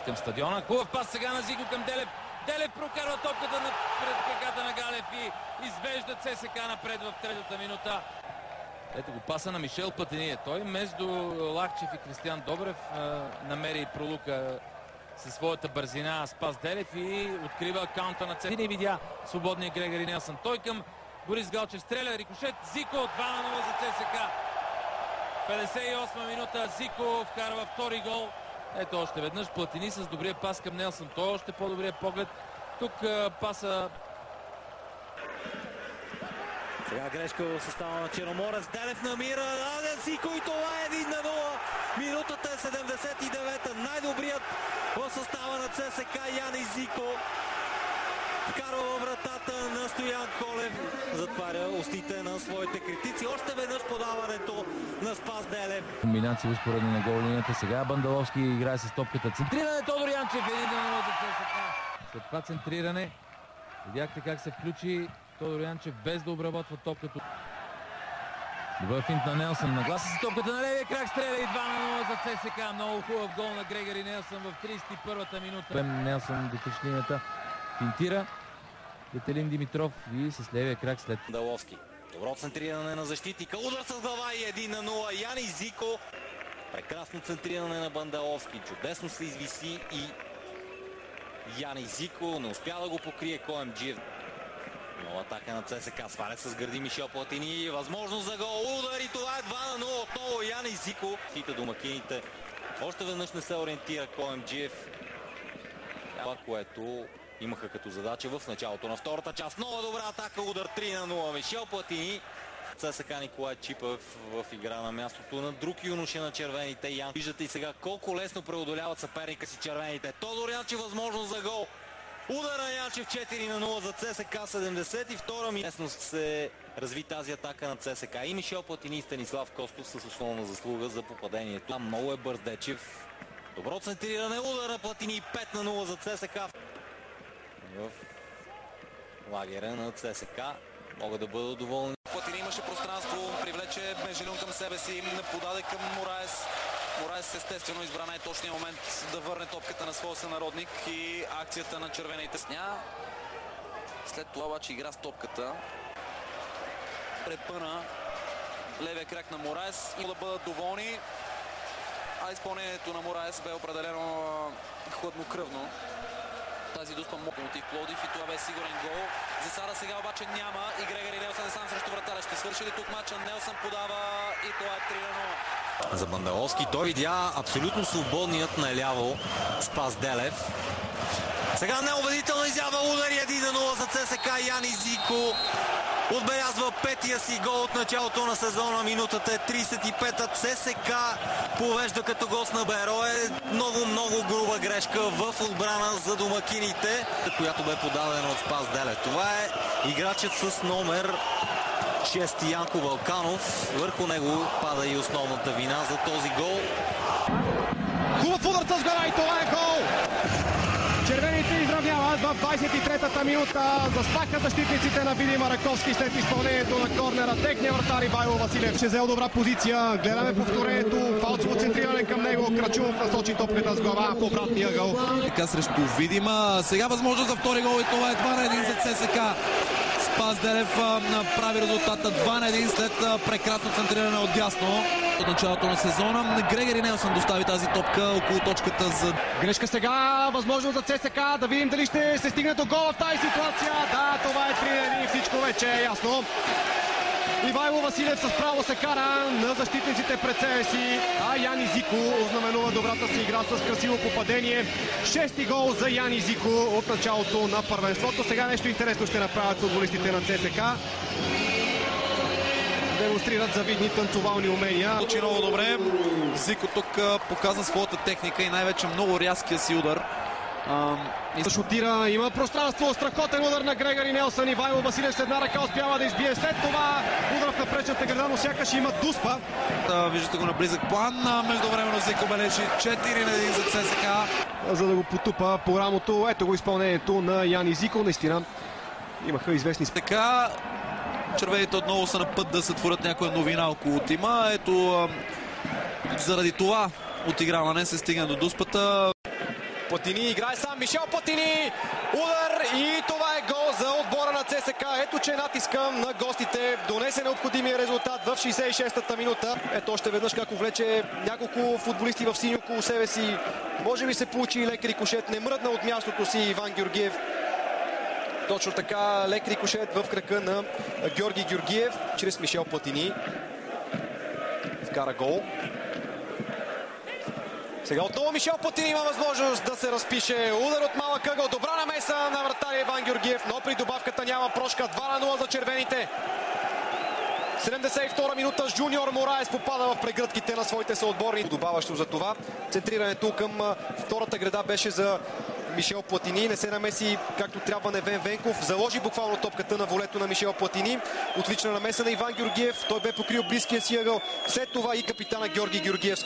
Към стадиона. Хубав пас сега на Зико към Делев. Делев прокарва топката пред краката на Галев и извежда ЦСКА напред в третата минута. Ето го паса на Мишел Платини. Той между Лахчев и Кристиян Добрев намери пролука със своята бързина. Спас Делев и открива акаунта на ЦСКА. Не видя свободния Грегори Нелсън. Той към Борис Галчев стреля. Рикошет. Зико 2-0 за ЦСКА. 58 минута. Зико вкарва втори гол. Ето още веднъж Платини с добрия пас към Нелсън. Той още по-добрия поглед. Тук паса. Сега грешка в състава на Черноморец. Делев намира Зико и това е 1-0. Минутата е 79-та. Най-добрият в състава на ЦСКА Яни Зико. Вкарва във вратата на Стоян Колев. Затваря устите на своите критици. Още веднъж подаването на Спас Делев. Комбинация успоредно на гол линията. Сега Бандаловски играе с топката. Центриране Тодор Янчев. 1-0 за ЦСКА. След това центриране видяхте как се включи Тодор Янчев без да обработва топката. Добър финт на Нелсън. Нагласа с топката на левия крак. Стреля и 2-0 за ЦСКА. Много хубав гол на Грегори Нелсън в 31-та минута. Нелсън до линията. Финтира Детелин Димитров и с левия крак след. Бандаловски. Добро центриране на защитника. Удар с глава и 1-0. Яни Зико. Прекрасно центриране на Бандаловски. Чудесно се извиси и Яни Зико не успя да го покрие Коемджиев. Нова атака на ЦСКА. Сваля с гърди Мишел Платини. Възможност за гол. Удар и това е 2-0. Отново Яни Зико. Хита домакините. Още веднъж не се ориентира Коемджиев. Това, което имаха като задача в началото на втората част. Нова добра атака. Удар 3-0. Мишел Платини. ЦСКА Николай Чипев в игра на мястото на друг юноша на червените. Ян. Виждате и сега колко лесно преодоляват съперника си червените. Тодор Янчев възможност за гол. Удар на Янчев 4-0 за ЦСКА. 72-а минута. Лесно се разви тази атака на ЦСКА. И Мишел Платини и Станислав Костов с основна заслуга за попадението. Много е бърз Дечев. Добро центриране. Удар на Платини 5-0 за ЦСКА. В лагера на ЦСКА могат да бъдат доволни. Платини имаше пространство, привлече Бенжелюн към себе си, подаде към Мораес. Мораес естествено избра най-точния момент да върне топката на своя сънародник и акцията на червените сня. След това обаче игра с топката. Препъна левия крак на Мораес и да бъдат доволни. А изпълнението на Мораес бе определено хладнокръвно. Тази дуспа Мотив Пловдив и това бе сигурен гол. Засада сега обаче няма и Грегори Нелсън е сам срещу вратаря. Ще свърши ли тук матча? Нелсън подава и това е 3-0. За Бандаловски той видя абсолютно свободният наляво Спас Делев. Сега неубедително изява удар и 1-0 за ЦСКА. Яни Зико отбелязва петия си гол от началото на сезона. Минутата е 35-та. ЦСКА повежда като гост на Берое. Много груба грешка в отбрана за домакините, която бе подадена от Спас Делев. Това е играчът с номер 6 Янко Вълканов. Върху него пада и основната вина за този гол. Хубав удар с глава и това е гол! Червените изравняват в 23-та минута. Заспаха защитниците на Видим Раковски след изпълнението на корнера. Техния вратар Ивайло Василев ще взел добра позиция. Гледаме повторението. Фалцово центриране към него. Крачунов насочи топката с глава в обратния ъгъл. Така срещу Видима. Сега възможност за втори гол и това е 2-1 за ЦСКА. Спас Делев направи резултата 2-1 след прекрасно центриране от дясно. От началото на сезона Грегори Нелсън достави тази топка около точката за... Грешка сега, възможност за ЦСКА. Да видим дали ще се стигне до гол в тази ситуация. Да, това е 3-1, всичко вече е ясно. Ивайло Василев с право се кара на защитниците пред себе си, а Яни Зико ознаменува добрата си игра с красиво попадение. Шести гол за Яни Зико от началото на първенството. Сега нещо интересно ще направят футболистите на ЦСКА. Демонстрират завидни танцовални умения. Точи много добре. Зико тук показа своята техника и най-вече много рязкия си удар. Шутира, има пространство, страхотен удар на Грегори Нелсън. Ивайло Василев с една ръка успява да избие. След това удар в напречната града, но сякаш има дуспа. Виждате го на близък план. Междувременно Зико бележи 4-1 за ЦСКА. За да го потупа по рамото. Ето го изпълнението на Яни Зико. Наистина имаха известни... Така, червените отново са на път да сътворят някоя новина около тима. Ето, заради това отиграване се стигна до дуспата. Платини играе сам. Мишел Платини. Удар и това е гол за отбора на ЦСКА. Ето, че натиска на гостите донесе необходимия резултат в 66-та минута. Ето още веднъж как увлече няколко футболисти в сини около себе си. Може би се получи и лек рикошет. Не мръдна от мястото си Иван Георгиев. Точно така, лек рикошет в крака на Георги Георгиев чрез Мишел Платини. Вкара гол. Сега отново Мишел Платини има възможност да се разпише. Удар от малък ъгъл. Добра намеса на вратаря Иван Георгиев, но при добавката няма прошка. 2-0 за червените. 72 минута Жуниор Мораес попада в прегръдките на своите съотборни. Добаващо за това. Центрирането към втората града беше за Мишел Платини. Не се намеси както трябва Невен Венков. Заложи буквално топката на волето на Мишел Платини. Отлична намеса на Иван Георгиев. Той бе покрил близкия си ъгъл. След това и капитана Георги Георгиев.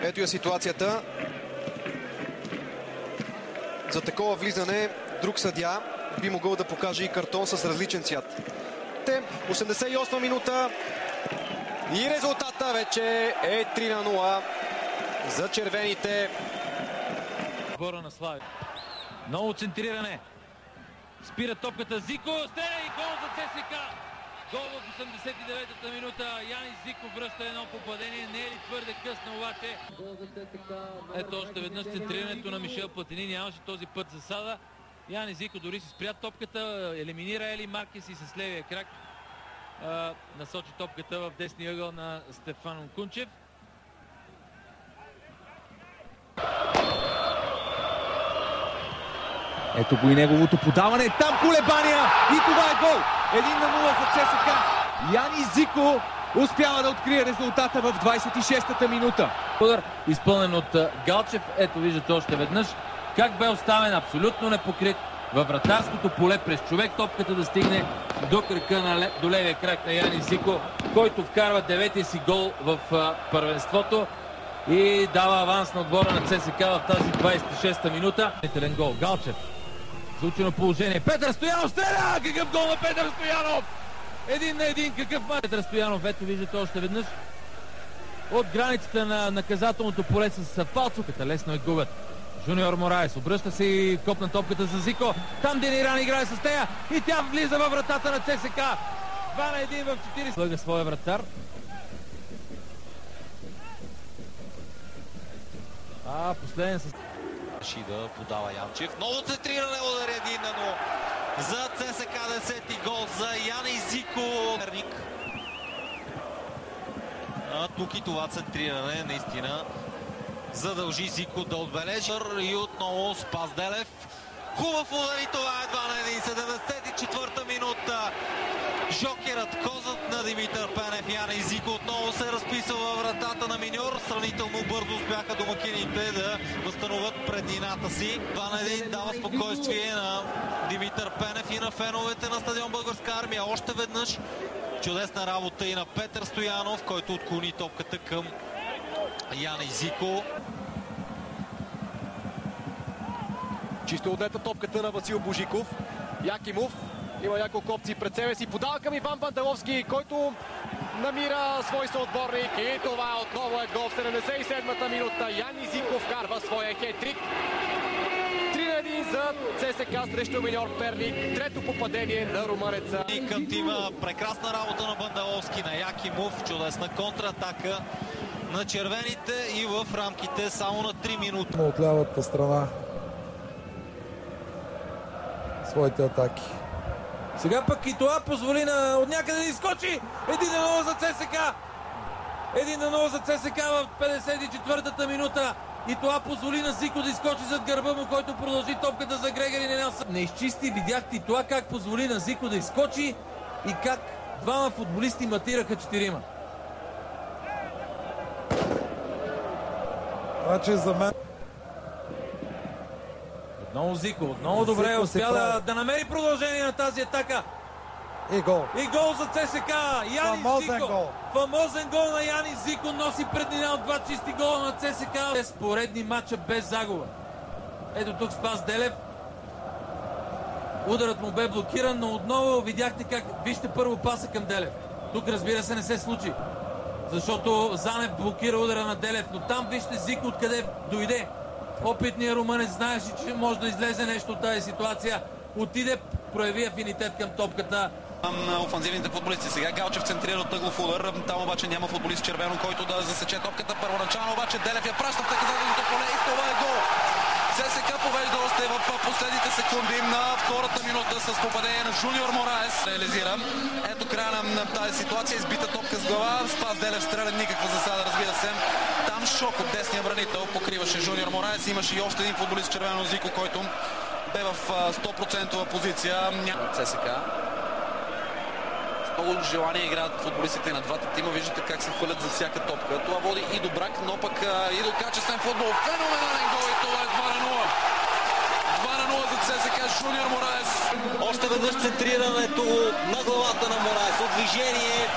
Ето е ситуацията. За такова влизане друг съдия би могъл да покаже и картон с различен цвят. 88 минута и резултата вече е 3-0 за червените. Бора на Слави. Ново центриране. Спира топката Зико. Стеля и гол за ЦСКА. Гол в 89-та минута. Янис Зико връща едно попадение. Не е ли твърде късно обаче? Ето още веднъж центрирането на Мишел Платини. Нямаше този път засада. Янис Зико дори си спря топката. Елиминира Ели Маркес и с левия крак насочи топката в десния ъгъл на Стефан Кунчев. Ето го и неговото подаване. Там колебания и това е гол. 1-0 за ЦСКА. Янис Зико успява да открие резултата в 26-та минута. Удар изпълнен от Галчев. Ето виждате още веднъж как бе оставен абсолютно непокрит във вратарското поле през човек. Топката да стигне до крака до левия крак на Янис Зико, който вкарва 9-тия си гол в първенството и дава аванс на отбора на ЦСКА в тази 26-та минута. Гол. Галчев. Случено положение. Петър Стоянов стреля! Какъв гол на Петър Стоянов! 1-1. Какъв мач. Петър Стоянов, ето виждате още веднъж. От границата на наказателното поле с палцуката. Лесно е губят. Жуниор Мораес обръща се и копна топката за Зико. Там Дениран играе с нея и тя влиза във вратата на ЦСКА. 2-1 в 40. Слага своя вратар. Последен с... Да подава Янчев. Ново центриране, удар 1-0 за ЦСКА. 10-ти гол за Янис Зико. Тук и това центриране наистина задължи Зико да отбележи. И отново Спас Делев. Хубав удар и това е 2-1. 74-та минута. Жокерът, козът на Димитър Пенев. Янис Зико отново се разписва във вратата на миньор. Сравнително бързо успяха домакините да възстановят преднината си. 2-1 дава спокойствие на Димитър Пенев и на феновете на стадион Българска армия. Още веднъж чудесна работа и на Петър Стоянов, който отклони топката към Янис Зико. Чисто отнета топката на Васил Божиков. Якимов има няколко опции пред себе си. Подава към Иван Бандаловски, който намира свой съотборник. И това отново е гол в 77-та минута. Янис Зико вкарва своя хетрик. 3-1 за ЦСКА срещу миньор Перник. Трето попадение на румънеца. И към тима прекрасна работа на Бандаловски, на Якимов. Чудесна контратака на червените и в рамките само на 3 минути. От лявата страна своите атаки. Сега пък и това позволи на от някъде да изскочи. 1-0 за ЦСКА. 1-0 за ЦСКА в 54-та минута. И това позволи на Зико да изскочи зад гърба му, който продължи топката за Грегори Ненелсън. Не изчисти, видяхте и това как позволи на Зико да изскочи и как двама футболисти матираха 4-ма. Значи за мен Отново Зико, отново добре успя да намери продължение на тази атака. и гол. И гол за ЦСКА. Янис Зико. Фамозен гол на Янис Зико носи преднина от два чисти гола на ЦСКА. Поредни матча без загуба. Ето тук Спас Делев. Ударът му бе блокиран, но отново видяхте как... Вижте първо паса към Делев. Тук разбира се не се случи. Защото Занев блокира удара на Делев, но там вижте Зико откъде дойде. Опитният румънец знаеше, че може да излезе нещо от тази ситуация. Отиде, прояви афинитет към топката. На офанзивните футболисти. Сега Галчев центрира от ъглов удар. Там обаче няма футболист червено, който да засече топката. Първоначално обаче Делев я праща в наказателното поле и това е гол. ЦСКА повежда още в последните секунди на втората минута с попадение на Жуниор Мораес. Реализира. Ето края на тази ситуация. Избита топка с глава. Спас Делев стреля, никаква засада, разбира се. Там шок от десния бранител покриваше Жуниор Мораес. Имаше и още един футболист червено, Зико, който бе в 100% позиция. ЦСКА. Много желание играят футболистите на двата тима. Виждате как се хвърлят за всяка топка. Това води и до брак, но пък и до качествен футбол. Феноменален гол и това е 2-0. 2-0 за ЦСКА. Жуниор Мораес. Още веднъж центрирането на главата на Мораес от движение.